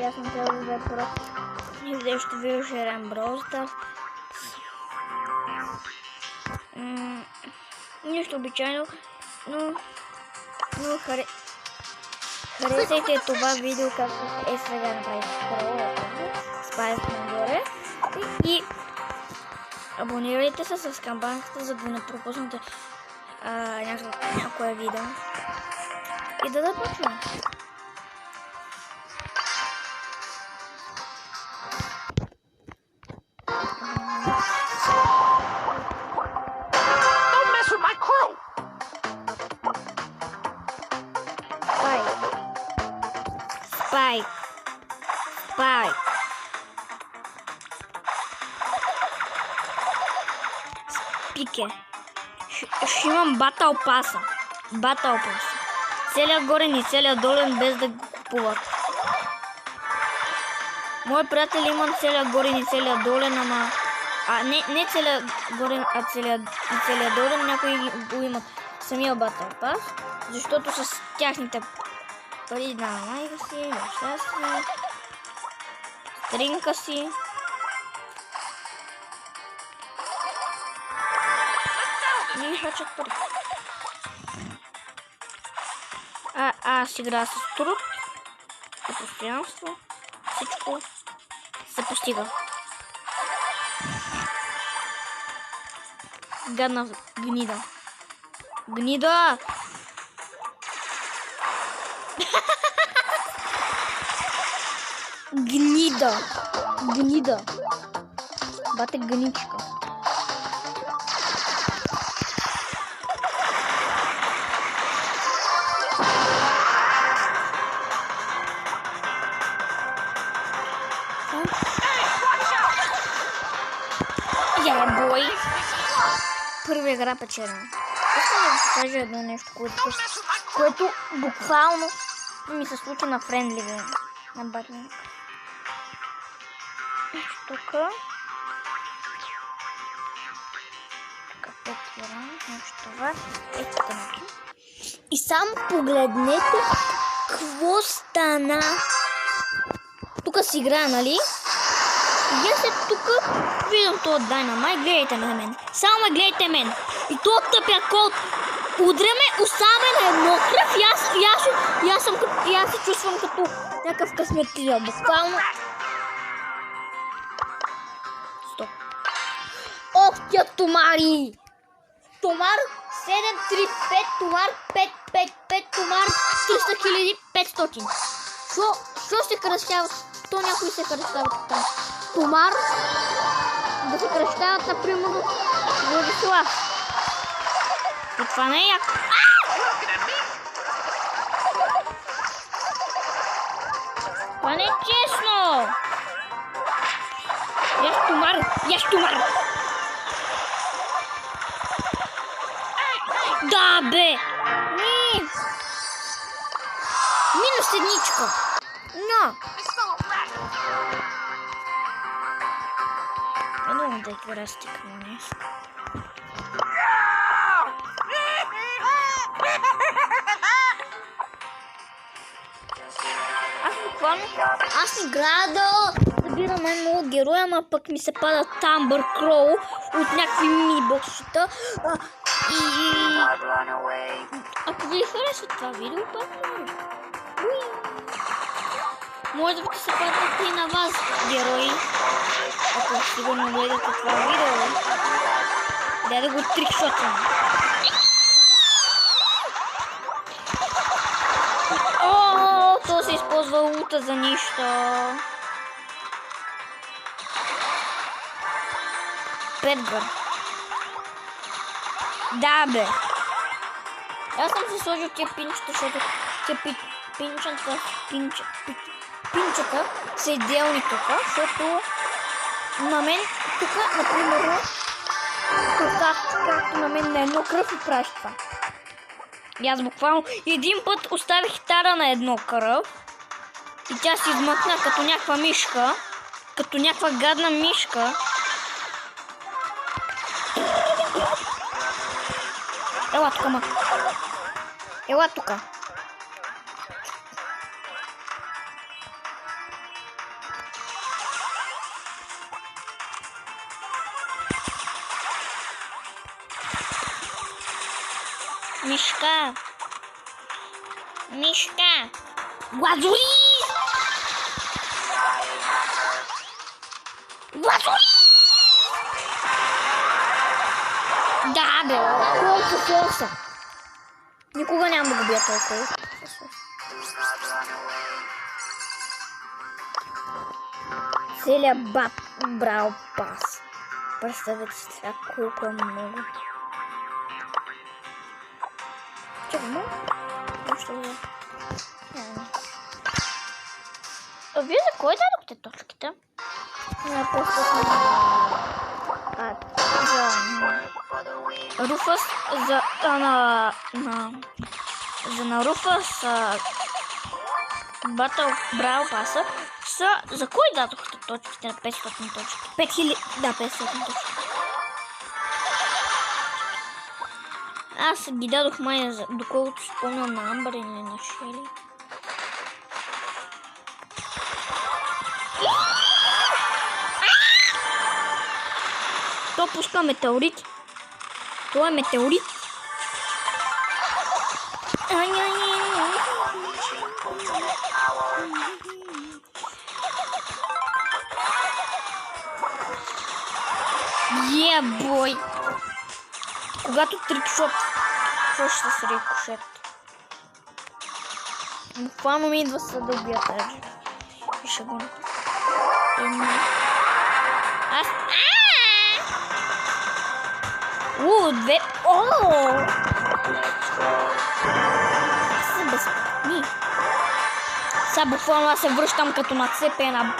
аз съм цял да просто и взе ще ви ожерам брозда. Нищо обичайно, но харесайте това видео, както е сега направих спайс нагоре и абонирайте се с камбанката, за да не пропуснете някое видео. И да започвам. Спайк. Спике. Ще имам батъл паса. Целият горен и целият долен, без да го купуват. Мои приятели имат целият горен и целият долен, ама... не целият горен, а целият долен. Някои го имат самия батъл пас, защото с тяхните пари на майка си, баща си, стринка си. Не хачат пари. Аз играя с труд и постоянство. Всичко се постига. Гадна гнида. Гнида! Гнида. Бате гничка. Бой. Първа игра печелена. Искам да ви покажа едно нещо, което буквално ми се случи на френдливо. На батлинг. Тук. Това. Ето така. И само погледнете какво стана. Тук си игра, нали? И аз тук виждам този Дайнамайт, гледайте на мен. Само ме гледайте мен. И този тъпя код удряме, оставаме на едно кръв и аз се чувствам като някакъв късметлия. Буквално. Стоп. Ох, тя томари! Томар 735, томар 555, томар 300 500. Що се кръщава? То някой се кръщава там. Томар да се кръщават, например, Владислав. И това не е яко. Това не е честно. Яш томар. Да, бе. Минус едничка. Но. I don't think what I stick on is. Аз играя да събирам много героя, ама пък ми се пада Тамбър Кроу от някакви мини-боксчета. Ако ви харесва това видео, пак може да се падат и на вас герои. Ако сигурно гледате това видео, дай да го трикшотвам. О, то се използва лута за нищо. Петгър. Да, бе. Аз съм си сложил тия пинчета, защото тия пинчета са идеални тук, защото на мен тук, например, както на мен на едно кръв и правиш това. И аз буквално един път оставих Тара на едно кръв и тя си измъкна като някаква мишка, като някаква гадна мишка. Ела тук, ма. Ела тук. Мишка. Мишка. Лазури! Лазури! Да, бе. Колко форса. Никога няма да го бия толкова. Целият брал пас. Представете си това колко е много. Чакай, ма? Още ли? Вие за кой дадохте точките? Не, просто за Руфас, за на Руфас Батъл Брал паса. За кой дадохте точките на 500 точки? 5000, да, 500 точки. Аз ги дадох май, доколкото спомня на Амбър или на Шели. То пуска метеорит. Това е метеорит. Бой! Когато трикшот с рикошет. Буквално ми идва са да убия тази. Ще го аз... две... Са безпътни. Сега буквално аз се връщам като нацепена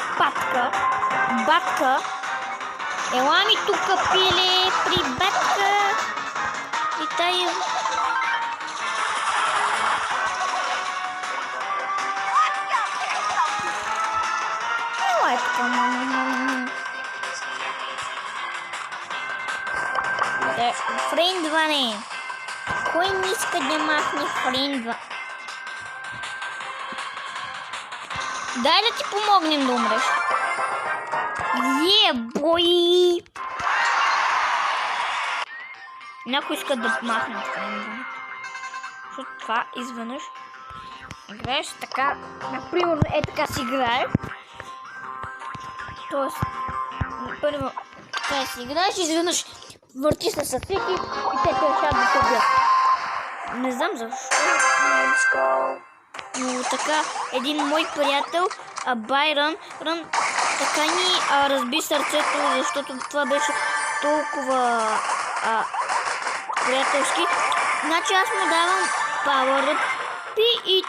батка. Ела ми тука, пиле, при батка. И тая... Ела е така, мама. Френдване. Кой не иска да махне френдва? Дай да ти помогнем да умреш. Бой! Някой иска да махне френдване. Защото това изведнъж играеш така, например, така си играеш. Тоест, първо, така си играеш и изведнъж върти се с всеки и те решат да те убият. Не знам защо. Но така, един мой приятел, Байрон, така ни разби сърцето, защото това беше толкова приятелски. Значи аз му давам Power и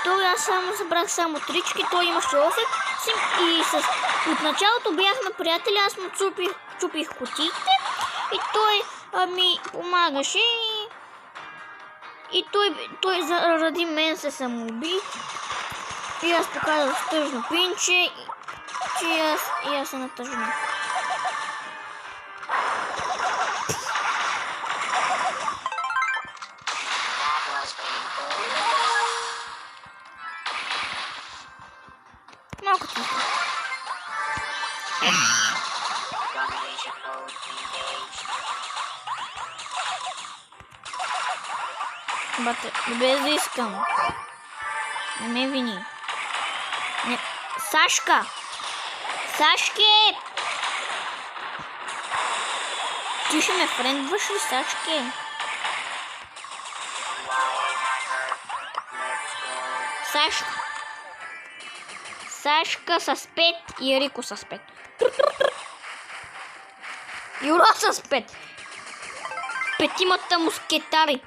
той, аз само събрах само трички, той имаше 8 и от началото бяхме приятели, аз му чупих кутиите и той ми помагаше и той заради мен се самоуби и аз показах тъжно пинче и аз се натъжна. Малко ти. Без да искам. Не ме вини. Не. Сашка! Сашке! Ти ще ме френдваш ли, Сашке? Сашка. Сашка с 5 и Рико с 5. Юра с 5. Петимата мускетари.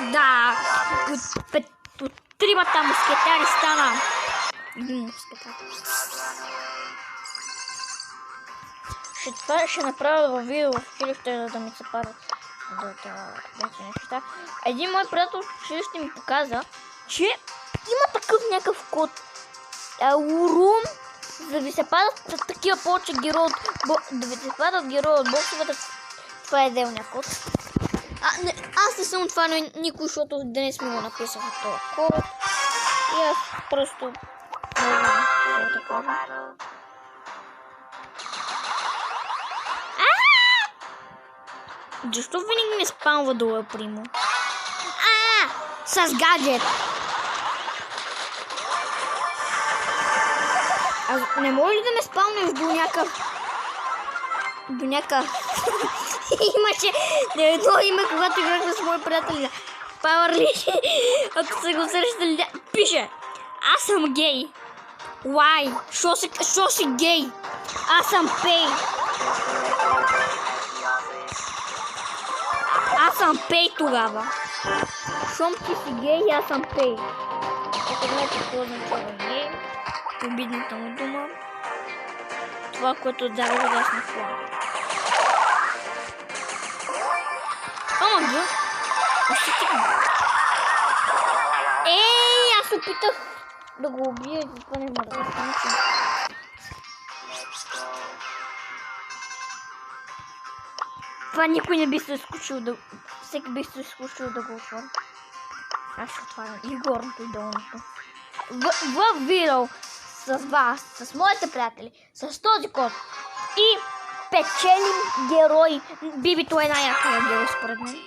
Да, от тримата мускетари стана. Ще направя във видео в училище, да ми се падат тези неща. Един мой приятел в училище ми показа, че има такъв някакъв код. Урум, за да ви се падат такива повече герои от боксовете. Това е отделния код. Аз не съм отварял никой, защото днес ми го написах този код. И аз просто не знам какво да кажа. Защо винаги ми спамва долу примо? С гаджет! Не може ли да ме спалнеш до някакъв... Имаше едно име, когато играхме с мои приятели. Пауърли. Ако се го срещали, пише: аз съм гей. Why? Шо си гей? Аз съм пей. Аз съм пей тогава. Шом ти си гей, аз съм пей. Ако знаете какво означава гей, обидната му дума. Това, което дава да аз на хлада. Ама ей, аз опитах да го убия, това не мога да стане. Това никой не би се изкушил да... Всеки би се изкушил да го отворя. Аз ще отварям и горното и долното. В видео с вас, с моите приятели, с този код и печелим герой. Бибито е най-якия герой според мен.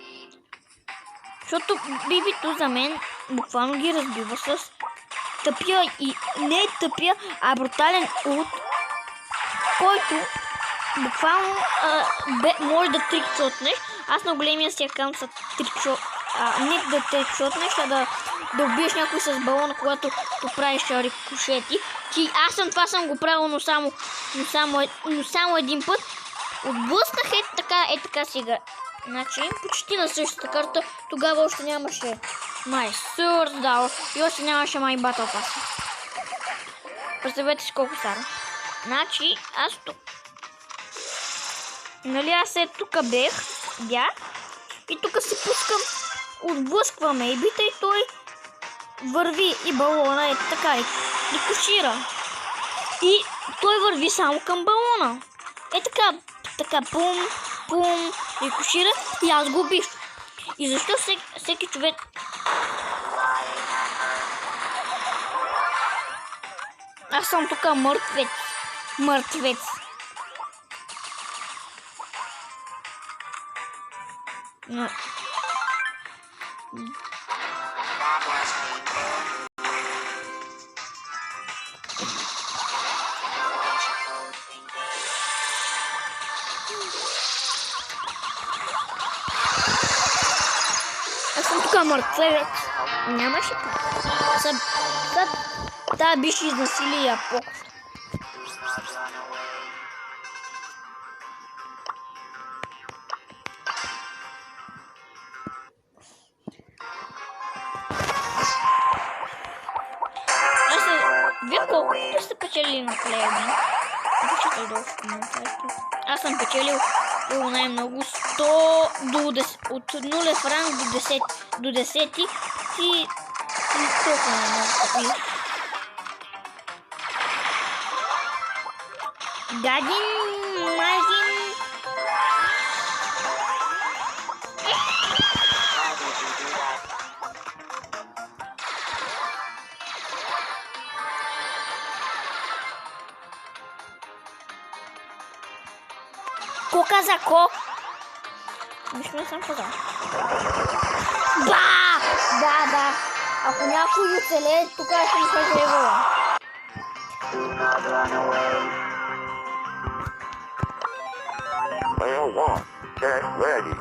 Защото Бибито за мен буквално ги разбива с тъпия и не тъпия, а брутален ult, който буквално може да трикшотнеш. Аз на големия си акаунт са трикшот. Не да трикшотнеш, а да убиеш някой с балона, когато правиш рикошети. Това съм го правил, но само един път. Отблъснах така сега. Значи, почти на същата карта. Тогава още нямаше май Сурдал и още нямаше май Батъл Пас. Представете си колко стара. Значи, аз тук. Нали, аз тук бях и тук си пускам, отблъскваме и бита и той върви и балона е така и кошира. И той върви само към балона. Е така, пум, и кошира и аз го убих. И защо всеки човек... Аз съм тук мъртвец. Но... Аз съм тук мъртвец. Нямаше тук. Та биш изнасили япок. Вие колко сте печели на плеермен? Пишете долу в коментарите. Аз съм печелил най-много 100 от 0 ранг до 10 и толкова много. Гадин, магин. Ко каза ко? Мишно съм казал. Да. Ако някой оцелее, тук ще ми кажа ева. Player 1, get ready.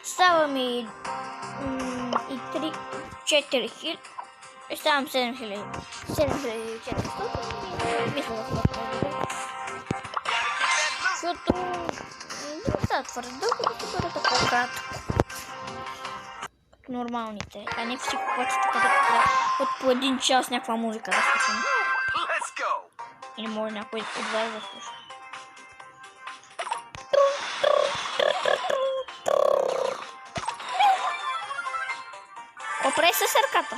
Става ми и 4 хил. Ставам 7400. Мисля да това. Защото не става твърде дълго, да бъде така кратко. Нормалните, а не всичко пътите, където от по един час някаква музика да слушам. Или може някой от вас да слуша. Опрей се с ръката.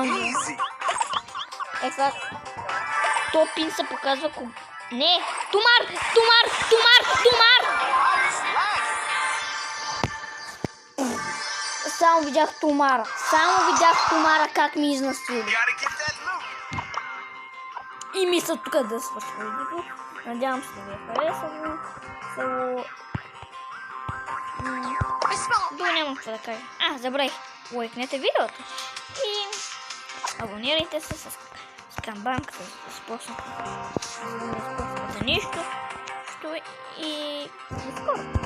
Easy. Е как? Топин се показва Не! Тумар! Само видях Тумара как ми изнасили. И мисля тук да свършва видеото. Надявам се да ви е харесало. Няма какво да кажа. Забравих. Лайкнете видеото. И абонирайте се с камбанката, за да спочнете за нищо. И до скоро.